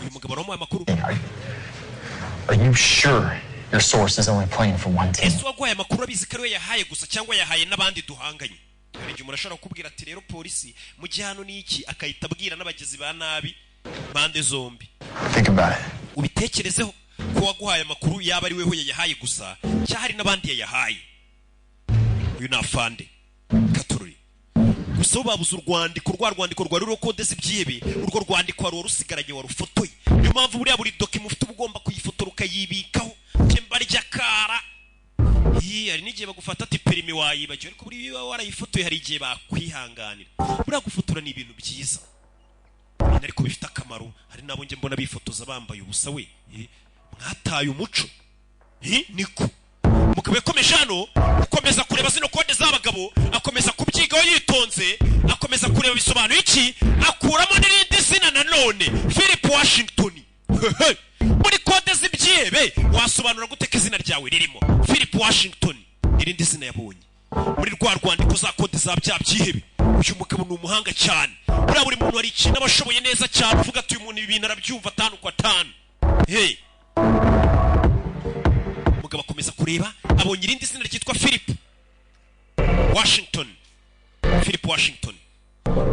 Uyu mugabo aramuhaye amakuru. Are you sure your source is only playing for one team? Ese wagwaye amakuru abizi ko yahaye gusa cyangwa yahaye n'abandi duhanganye? Hari igihe umuntu ashobora kubwira ati rero polisi mu gihe hano ni iki akahita abwira n'abagizi ba nabi bande zombi. Think about it. Ubitekerezeho ko waguhaye amakuru yaba ari weho yayahaye gusa cyahari n'abandi yayahaye. Uyu ni afande Katururi. Gusa babuze urwandiko rwa ruro kode z'ibyihebe urwo rwandiko wari rusigaranye warufotoye. Niyo mpamvu buriya buri document ufite ugomba kuyifotora ukayibikaho. Kemba ryakara. Hari n'igihe bagufata ati perimi wayibagiwe ariko buri biba warayifotoye hari igihe bakwihanganira. Buriya gufotora ni ibintu byiza. Ariko bifite akamaro. Hari nabo nge mbona bifotoza bambaye ubusa we. Mwataye umuco. Niko. Mukabe komeje hano ukomeza kureba zino kode z'abagabo akomeza kubyigaho yitonze akomeza kureba bisobanuye iki akuramo n'irindi zina nanone Philip Washington. Muri kode z'ibyihebe wasobanura gute ko izina ryawe ririmo Philip Washington irindi zina yabonye muri rwa rwandiko za kode za bya byihebe. Uyu mugabo ni umuhanga cyane. Buri muntu ari ikintu abashoboye neza cyane uvuga ati uyu muntu ibintu arabyumva 5 kwa 5. Mugabo akomeza kureba abonye irindi zina ryitwa Philip Washington. Philip Washington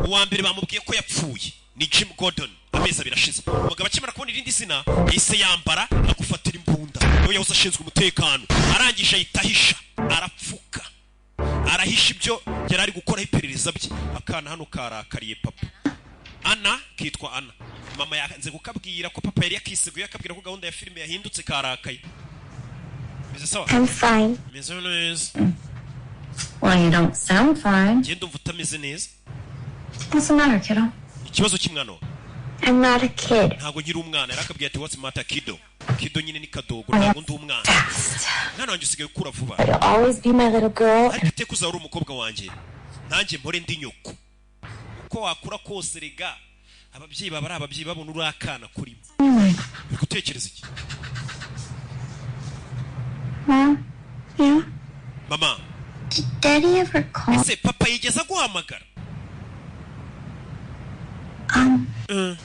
uwa mbere bamubwiye ko yapfuye ni Jim Gordon amezi abiri ashize. Mugabo akimara kubona irindi zina yise yambara agufatira imbunda niwe yahoze ashinzwe umutekano arangije ayitahisha arapfuka arahisha ibyo yari ari gukora iperereza bye. Akana hano karakariye papa Ana kitwa Ana. Mama yanze kukabwira ko papa yari yakisiguye akabwira ko gahunda ya filime yahindutse karakaye. I'm fine. Well, you don't sound fine. Genda umva utameze neza. What's the matter, kiddo? Ikibazo cy'umwana. I'm not a kid. Ntago nkiri umwana yarakabwiye ati what's the matter kiddo. Kiddo nyine ni kadogo ntago ndi umwana. Nana wanjye usigaye ukura vuba. I'll always be my little girl. Ariko iteka uzahora umukobwa wanjye. Nanjye mpore ndi nyoko. Uko wakura kose rega ababyeyi baba ari ababyeyi babona urakana kurimo. Bigutekereza iki? Mom? Yeah? Mama. Did Daddy ever call? Ese papa yigeze guhamagara? him?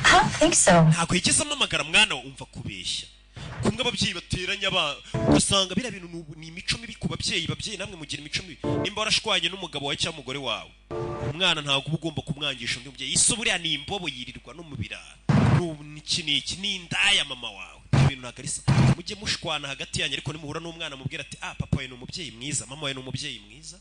I don't think so. Ntabwo yigeze amamagara mwana umva kubeshya. Kumwe ababyeyi bateranya ugasanga biriya bintu ni imico mibi ku babyeyi namwe mugira imico mibi. Nimba warashwanye n'umugabo wawe cyangwa umugore wawe, umwana ntabwo uba ugomba kumwangisha undi mubyeyi. Ise buriya ni imbobo yirirwa no mu birara. Iki ni indaya mama wawe. Ibintu ntabwo ari se. Mujye mushwana hagati yanyu ariko nimuhura n'umwana mubwira ati papa wawe ni umubyeyi mwiza, mama wawe ni umubyeyi mwiza.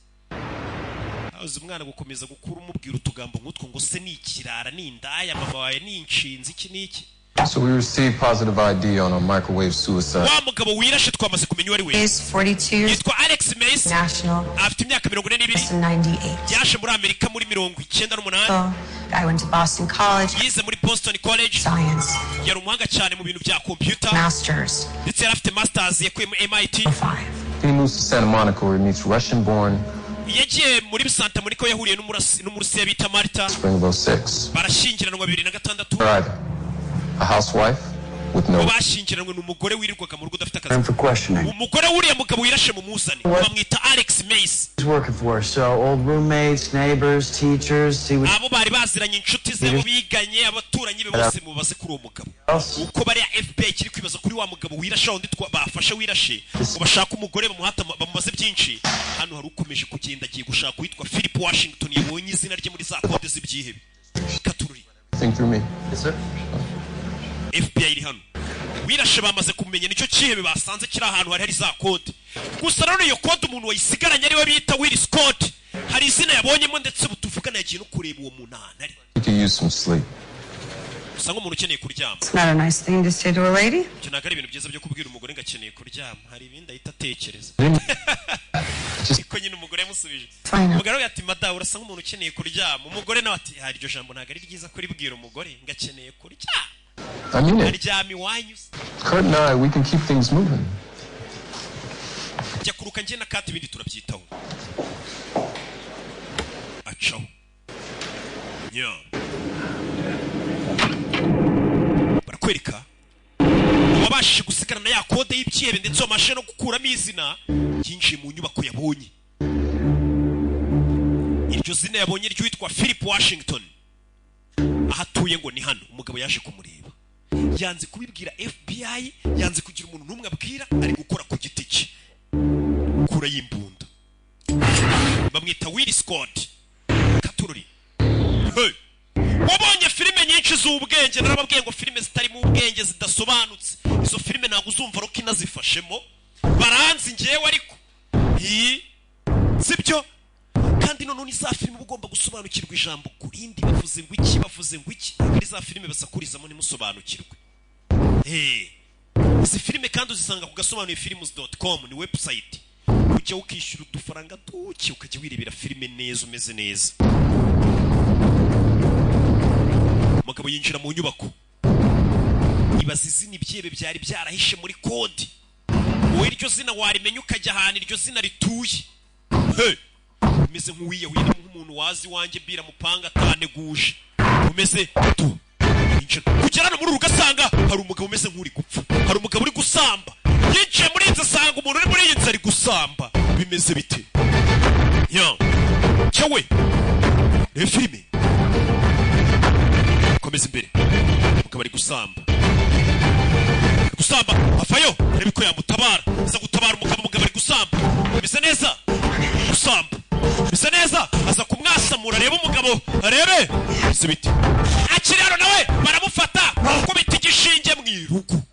Uzi umwana gukomeza gukura umubwira utugambo nk'utwo ngo se ni ikirara ni indaya mama wawe ni inshinzi iki n'iki. So we received positive ID on a microwave suicide. Wa mugabo wirashe twamaze kumenya uwari we. He's 42 years. Yitwa Alex Mace. National. Afite imyaka 42. Yashe muri Amerika muri 98. I went to Boston College. Yize muri Boston College. Science. Yari umuhanga cyane mu bintu bya computer. Masters. Ndetse yari afite masters yakuye mu MIT. He moves to Santa Monica where he meets Russian-born. Yagiye muri Santa Monica yahuriye n'umurusiya bita Marta. Springville 6. Barashyingiranwa 2006. A housewife with no. Bashyingiranwe n'umugore wirirwaga mu rugo udafite akazi. Time for questioning. Umugore wuriye mugabo wirashe mu muzani. Bamwita Alex Mace. He's working for us. So old roommates, neighbors, teachers. See what. Abo bari baziranye inshuti ze biganye abaturanyi be bose mubaze kuri uwo mugabo. Uko bari FBI kiri kwibaza kuri wa mugabo wirashe undi bafashe wirashe. Ubashaka umugore bamuhata bamubaze byinshi. Hano hari ukomeje kugenda agiye gushaka witwa Philip Washington yabonye izina rye muri za kode z'ibyihebe. Katururi. Think through me. Yes sir. FBI iri hano. Wirashe bamaze kumenya nicyo cyihebe basanze kiri ahantu hari za kode. Gusa rero iyo kode umuntu wayisigaranye ari we bita Will Scott. Hari izina yabonyemo ndetse butuvugana yagiye no kureba uwo muntu ari. You can use some sleep. Usanga umuntu ukeneye kuryama. It's not a nice thing to say to a lady. Cyo nagari ibintu byiza byo kubwira umugore ngo akeneye kuryama. Hari ibindi ahita atekereza. Iko nyine umugore yamusubije. Umugore ati madamu urasa nk'umuntu ukeneye kuryama. Umugore nawe ati hari iryo jambo ntago ari ryiza kuri bwira umugore ngo akeneye kuryama. I mean it. Kurt and I, we can keep things moving. Jakuruka nje na Kati ibindi turabyitaho. Acaho. Nya. Barakwereka. Wabashije gusigarana ya kode y'ibyihebe ndetse wamashe no gukuramo izina yinjiye mu nyubako yabonye. Iryo zina yabonye ryitwa Philip Washington. Ahatuye ngo ni hano umugabo yaje kumureba. Yanze kubibwira FBI, yanze kugira umuntu numwe abwira, ari gukora ku giti cye. Kura y'imbunda. Bamwita Will Scott. Katururi. Hey. Wabonye filime nyinshi z'ubwenge narababwiye ngo filime zitari mu ubwenge zidasobanutse. Izo filime ntabwo uzumva roki nazifashemo. Baranzi ngewe ariko. Sibyo? Kandi none za filime ugomba gusobanukirwa ijambo kurindi bavuze ngo iki ari za filime basakurizamo nimusobanukirwe. Izi filime kandi uzisanga ku gasobanurifilms.com ni website. Ujya ukishyura udufaranga duke ukajya wirebera filime neza umeze neza. Umugabo yinjira mu nyubako. Ibaza izina ibyebe byari byarahishe muri kode. Wowe iryo zina warimenya ukajya ahantu iryo zina rituye. Umeze nk'uwiyahuye nk'umuntu wazi wanjye bira mupanga ataneguje. Umeze tu. Kugera no muri ugasanga hari umugabo umeze nk'uri gupfa. Hari umugabo uri gusamba. Yinjiye muri inzu asanga umuntu uri muri iyi nzu ari gusamba. Bimeze bite? Cyawe. Ni filime. Komeza imbere. Umugabo ari gusamba. Gusamba avayo reba ko yamutabara. Aza gutabara umugabo ari gusamba. Bimeze neza. Gusamba. Bisa neza aza kumwasamura reba umugabo arebe sibiti akiraro nawe baramufata bakubita igishinge mwirugu.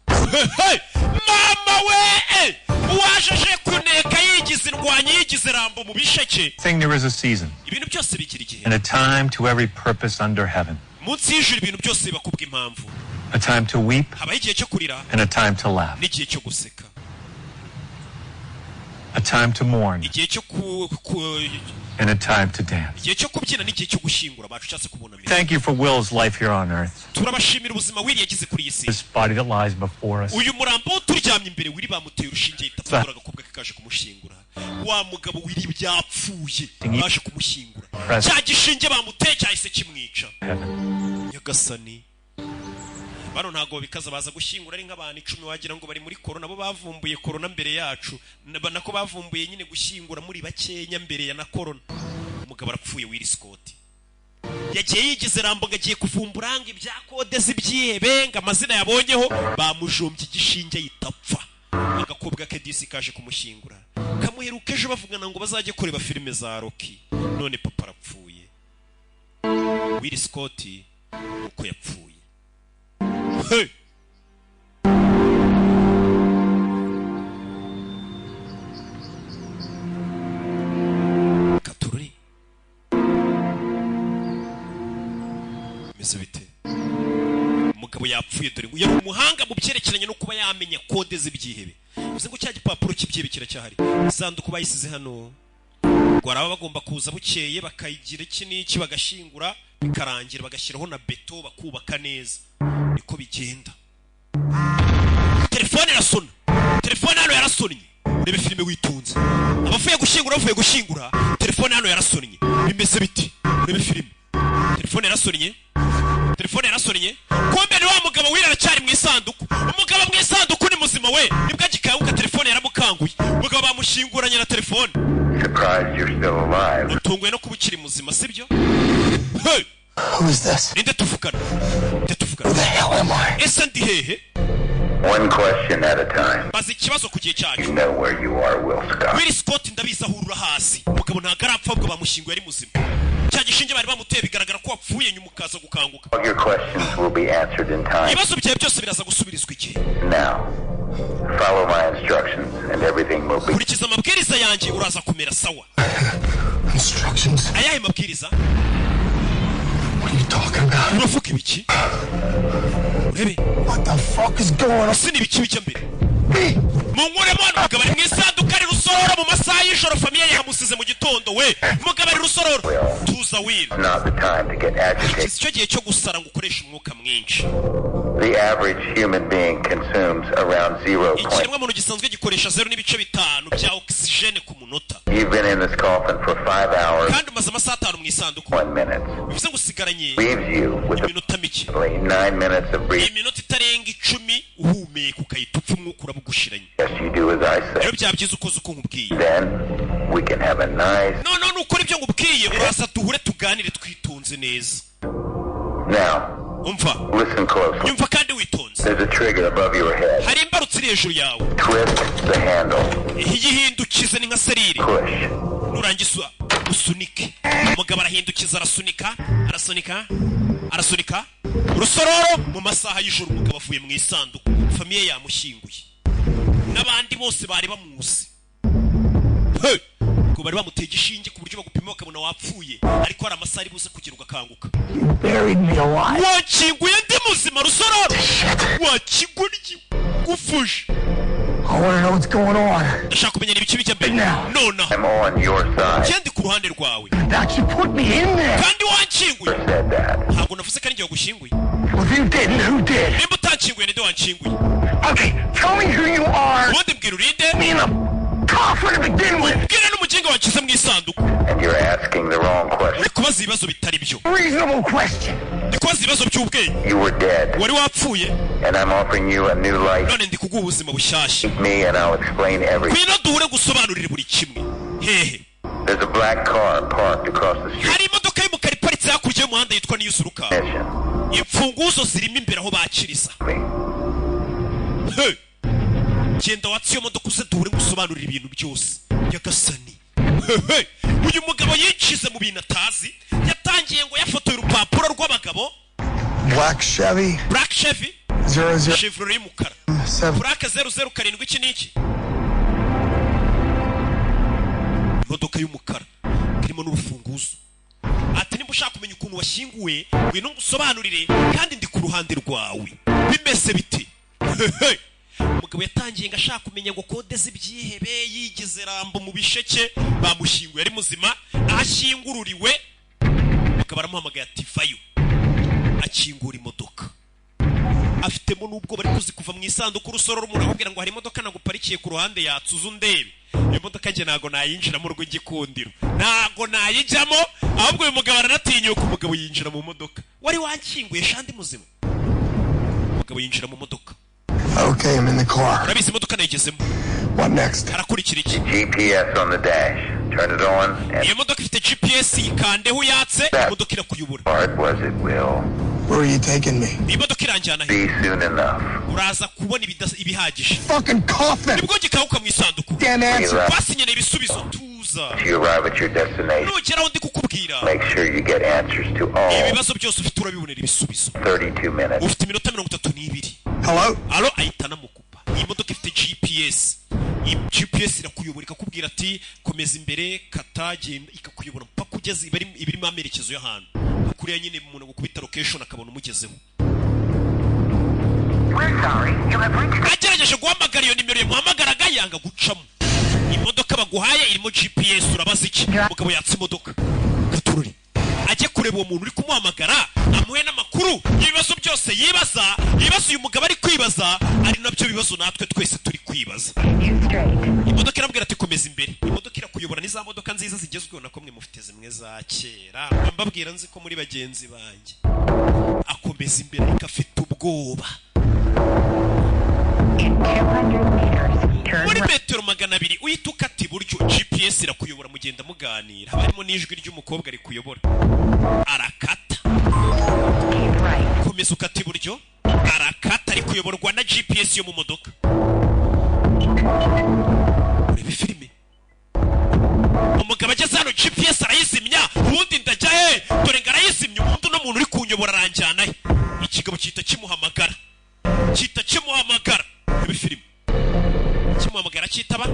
Mama we wajeje kuneka yigize indwanyi yigize rambo mu bisheke. There is a season ibintu byose bigira igihe and a time to every purpose under heaven. Munsi y'ijuru ibintu byose bakubwa impamvu. A time to weep habaho igihe cyo kurira and a time to laugh. N'igihe cyo guseka. A time to mourn igihe cyo and a time to dance. igihe cyo kubyina n'igihe cyo gushingura bacu kubona. Thank you for Will's life here on earth. Turabashimira ubuzima Will yagize kuri iyi si. This body that lies before us. Uyu murambo turyamye imbere Will bamuteye urushinge yitapfura agakobwa kakaje kumushingura. Wa mugabo Will byapfuye baje kumushingura. Cya gishinge bamuteye cyahise kimwica. Nyagasani. Bano ntago bikaza baza gushingura ari nk'abantu 10 wagira ngo bari muri corona bo bavumbuye corona mbere yacu. Nako bavumbuye nyine gushingura muri bakenya mbere ya na corona. umugabo arapfuye Will Scott yagiye yigize rambo ngagiye kuvumburanga ibya kode z'ibyihebe nga amazina yabonyeho bamujombye igishinge yitapfa agakobwa ke DC kaje kumushyingura kamuheruka ejo bavugana ngo bazajye kureba filime za Rocky none papa arapfuye Will Scott uko yapfuye hey! Katururi meze bite umugabo yapfuye dore ngo yari umuhanga mu byerekeranye no kuba yamenya kode z'ibyihebe bivuze ngo cya gipapuro cy'ibyihebe kiracyahari isanduku bayisize hano ngo araba bagomba kuza bukeye bakayigira iki n'iki bagashingura bikarangira bagashyiraho na beto bakubaka neza niko bigenda telefone irasona telefone hano yarasonnye urebe filime witunze abavuye gushingura telefone hano yarasonnye bimeze biti urebe filime telefone yarasonnye kombe ni wa mugabo wirara cyari mu isanduku umugabo mu isanduku ni muzima we nibwo agikanguka telefone yaramukanguye umugabo bamushinguranye na telefone Surprised you're still alive. utunguye no kuba ukiri muzima sibyo hey! Who is this? ninde tuvugana Who the hell am I? ese ndi hehe One question at a time. bazi ikibazo ku gihe cyacu You know where you are, Will Scott. Will Scott ndabizi ahurura hasi umugabo ntabwo arapfa ahubwo bamushyinguye ari muzima cya gishinge bari bamuteye bigaragara ko wapfuye nyuma ukaza gukanguka All your questions will be answered in time. ibibazo byawe byose biraza gusubirizwa igihe Now, follow my instructions and everything will be... kurikiza amabwiriza yanjye uraza kumera sawa Instructions? ayahe mabwiriza What are you talking about? uravuga ibiki urebe What the fuck is going on? ese ni ibiki bijya mbere munkuremo hano umugabo ari mu isanduka ari rusororo mu masaha y'ijoro famiye yamusize mu gitondo we umugabo ari rusororo tuza Will Not the time to get agitated. icyo gihe cyo gusara ngo ukoreshe umwuka mwinshi The average human being consumes around 0. ikiremwa muntu gisanzwe gikoresha 0.5 bya oxygene ku munota You've been in this coffin for 5 hours, kandi umaze amasaha 5 mu isanduku 1 minute. bivuze ngo usigaranye Leaves you with iminota mike 9 minutes of breathing. iminota itarenga 10 uhumeka ukahita upfa umwuka urabugushiranye Yes, you do as I say. rero byaba byiza ukoze uko nkubwiye Then we can have a nice... none nukora ibyo ngubwiye uraza duhure tuganire twitonze neza Now, umva listen closely. nyumva kandi witonze There's a trigger above your head. hari imbarutso iri hejuru yawe Twist the handle. iyihindukize ni nka serire Push. nurangiza usunike umugabo arahindukiza arasunika rusororo mu masaha y'ijoro umugabo avuye mu isanduku famiye yamushyinguye n'abandi bose bari bamuzi hey! ngo bari bamuteye igishinge ku buryo bagupima bakabona wapfuye ariko hari amasaha ari buze kugira ugakanguka wakinguye ndi muzima rusororo wakigurye gufushe I want to know what's going on. ndashaka kumenya ibiki bijya mbere nonaha I'm on your side. kandi ku ruhande rwawe That you put me in there. kandi wankinguye Said that. ntabwo navuze ko ari njye wagushyinguye Well, if you didn't, who did? nimba utanshyinguye ninde wanshyinguye Okay, tell me who you are. ubundi mbwira urinde Me in a coffin to begin with. ubwire n'umugingo wanshyize mu isanduku And you're asking the wrong question. uri kubaza ibibazo bitari byo Reasonable question. ndi kubaza ibibazo by'ubwenge You were dead, wari wapfuye and I'm offering you a new life. none ndi kuguha ubuzima bushyashya Meet me and I'll explain everything. ngwino duhure gusobanurira buri kimwe hehe There's a black car parked across the street. hari imodoka y'umukara iparitse hakurya y'umuhanda yitwa niyuzuruka Mission. imfunguzo zirimo imbere aho bakiriza Me. he genda watse iyo modoka uze duhure gusobanurira ibintu byose nyagasani hehe uyu mugabo yinjize mu bintu atazi yatangiye ngo yafotoye urupapuro rw'abagabo Black Chevy. black chevy 00. chevrolet y'umukara plaque 007 iki n'iki imodoka y'umukara irimo n'urufunguzo ati nimba ushaka kumenya ukuntu washyinguwe ngwino ngusobanurire kandi ndi ku ruhande rwawe bimeze biti hehe umugabo yatangiye ngo ashaka kumenya ngo kode z'ibyihebe yigize rambo mu bisheke bamushyinguye ari muzima ashyingururiwe umugabo aramuhamagaye ati vayo akingura imodoka afitemo n'ubwo bari kuzi kuva mu isanduku rusororo umuntu akubwira ngo hari imodoka naguparikiye ku ruhande yatsuza undebe iyo modoka njye ntago nayinjiramo rw'igikundiro ntago nayijyamo ahubwo uyu mugabo aranatinyuka umugabo yinjira mu modoka wari wankinguye shandi muzima umugabo yinjira mu modoka Okay, I'm in the car. urabizi imodoka nayigezemo What next? harakurikira iki GPS on the dash. Turn it on and iyo modoka ifite GPS ikandeho yatse imodoka irakuyobora. hard was it, Will? Where are you taking me? Imodoka iranjyana he. Be soon enough. Uraza kubona ibihagije. Fucking coffin! Nibwo gikawuka mu isanduku. Damn answer! Basinyene ibisubizo tuza. To arrive at your destination, Nugeraho ndi kukubwira. make sure you get answers to all Ibibazo byose ufite urabibonera ibisubizo. 32 minutes. Ufite iminota 32. Hello? Alo ahitana mukupa. Iyi modoka ifite GPS. Iyi GPS irakuyobora ikakubwira ati komeza imbere kata genda ikakuyobora mpaka ugeze ibirimo amerekezo y'ahantu. Kuriya nyine umuntu gukubita location akabona umugezeho. Agerageje guhamagara iyo nimero yamuhamagaraga yanga gucamo. Imodoka baguhaye irimo GPS urabaza iki? Mugabo yatse imodoka. Gatururi. Ajye kureba uwo muntu uri kumuhamagara amuhe n'amakuru ibibazo byose yibaza uyu mugabo ari kwibaza ari nabyo bibazo natwe twese turi kwibaza. Imodoka irambwira ati komeza imbere. Imodoka irakuyobora ni za modoka nziza zigezweho nako mwe mufite zimwe za kera. Mbabwira nzi ko muri bagenzi banjye akomeza imbere ikafite ubwoba. Muri metero 200 uhita ukata iburyo GPS irakuyobora mugenda muganira harimo n'ijwi ry'umukobwa ari kuyobora arakata komeza ukata iburyo arakata ari kuyoborwa na GPS yo mu modoka. Urebe filime umugabo ageze hano GPS arayizimya ubundi ndajya dore ngarayizimya ubundi no muntu uri kunyobora aranjyana he ikigabo cyita kimuhamagara urebe filime kimuhamagara cyitaba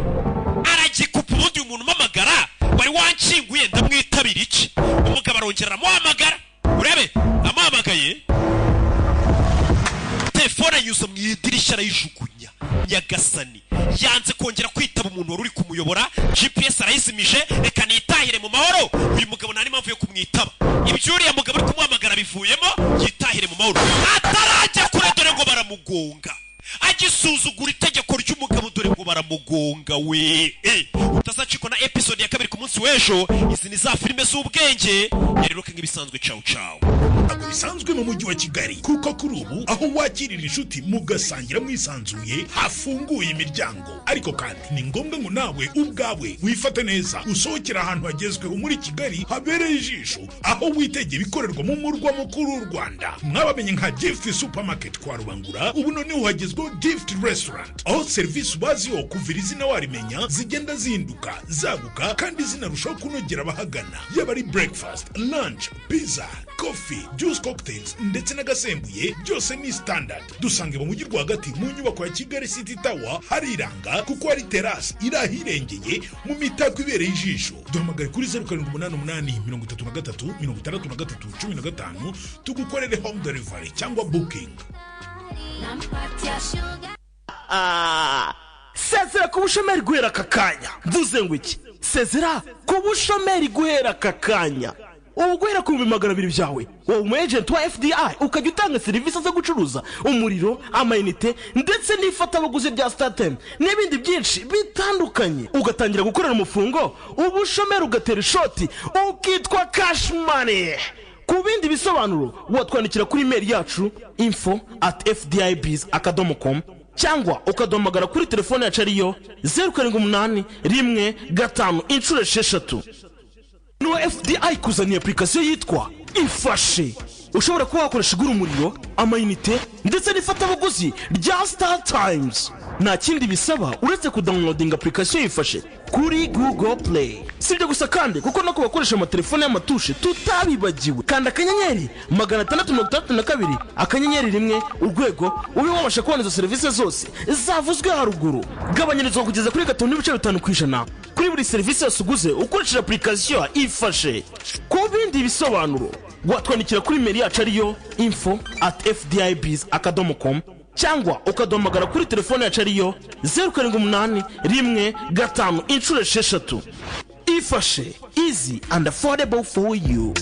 aragikupa ubundi uyu muntu umamagara wari wankinguye ndamwitabira iki umugabo arongera aramuhamagara urebe amuhamagaye telefone anyuza mu idirishya arayijugunya nyagasani yanze kongera kwitaba umuntu wari uri kumuyobora GPS arayizimije reka nitahire mu mahoro uyu mugabo nta n'impamvu yo kumwitaba ibyo uriya mugabo uri kumuhamagara bivuyemo yitahire mu mahoro atarajya kure dore ngo baramugonga agisuzugura itegeko ry'umugabo dore ngo baramugonga we utazacikwa na episode ya 2 ku munsi w'ejo. Izi ni za filime z'ubwenge rero kenga bisanzwe ciao Ntabwo bisanzwe mu mujyi wa Kigali kuko kuri ubu aho wakirira inshuti mugasangira mwisanzuye hafunguye imiryango ariko kandi ni ngombwa ngo nawe ubwawe wifate neza usohokera ahantu hagezweho muri Kigali habereye ijisho aho witegeye bikorerwa mu murwa mukuru w'u Rwanda. Mwabamenye nka Gift Supermarket kwa Rubangura ubu none uhagezweho Gift Restaurant aho service baziho kuvira izina warimenya zigenda zihinduka zaguka kandi zinarushaho kunogera abahagana yaba ari breakfast, lunch, pizza, coffee, juice cocktails ndetse n'agasembuye byose ni standard. Dusange mu mujyi rwagati mu nyubako ya Kigali City Tower hariranga kuko ari terrace irahirengeye mu mitako ibereye ijisho. Duhamagare kuri 0788 tugukorere home delivery cyangwa booking. Sezera ku bushomeri guhera kakanya mvuze ngo iki sezera ku bushomeri guhera kakanya ubu guhera ku 200 byawe wowe umu agent wa FDI ukajya utanga serivisi zo gucuruza umuriro amayinite ndetse n'ifatabuguzi rya StarTime n'ibindi byinshi bitandukanye ugatangira gukorera umufungo ubushomeri ugatera ishoti ukitwa cash money. Ku bindi bisobanuro watwandikira kuri email yacu info@fdibiz.com cyangwa ukadomagara kuri telefone yacu ariyo 078115 no FDI kuzaniye application yitwa Ifashe ushobora kuba wakoresha igura umuriro amayinite ndetse n'ifatabuguzi rya Star Times. Nta kindi bisaba uretse kudownloading application Ifashe kuri Google Play. Sibyo gusa kandi kuko no kubakoresha amatelefone y'amatushe tutabibagiwe kanda akanyenyeri 632 akanyenyeri 1 urwego ube wabasha kubona izo serivisi zose zavuzwe haruguru. Gabanyirizwa kugeza kuri 5.5% kuri buri serivisi yose uguze ukoresheje application Ifashe. Ku bindi bisobanuro watwandikira kuri email yacu ariyo info@fdibiz.com cyangwa ukadomagara kuri telefone yacu ariyo 078115 Ifashe, easy and affordable for you.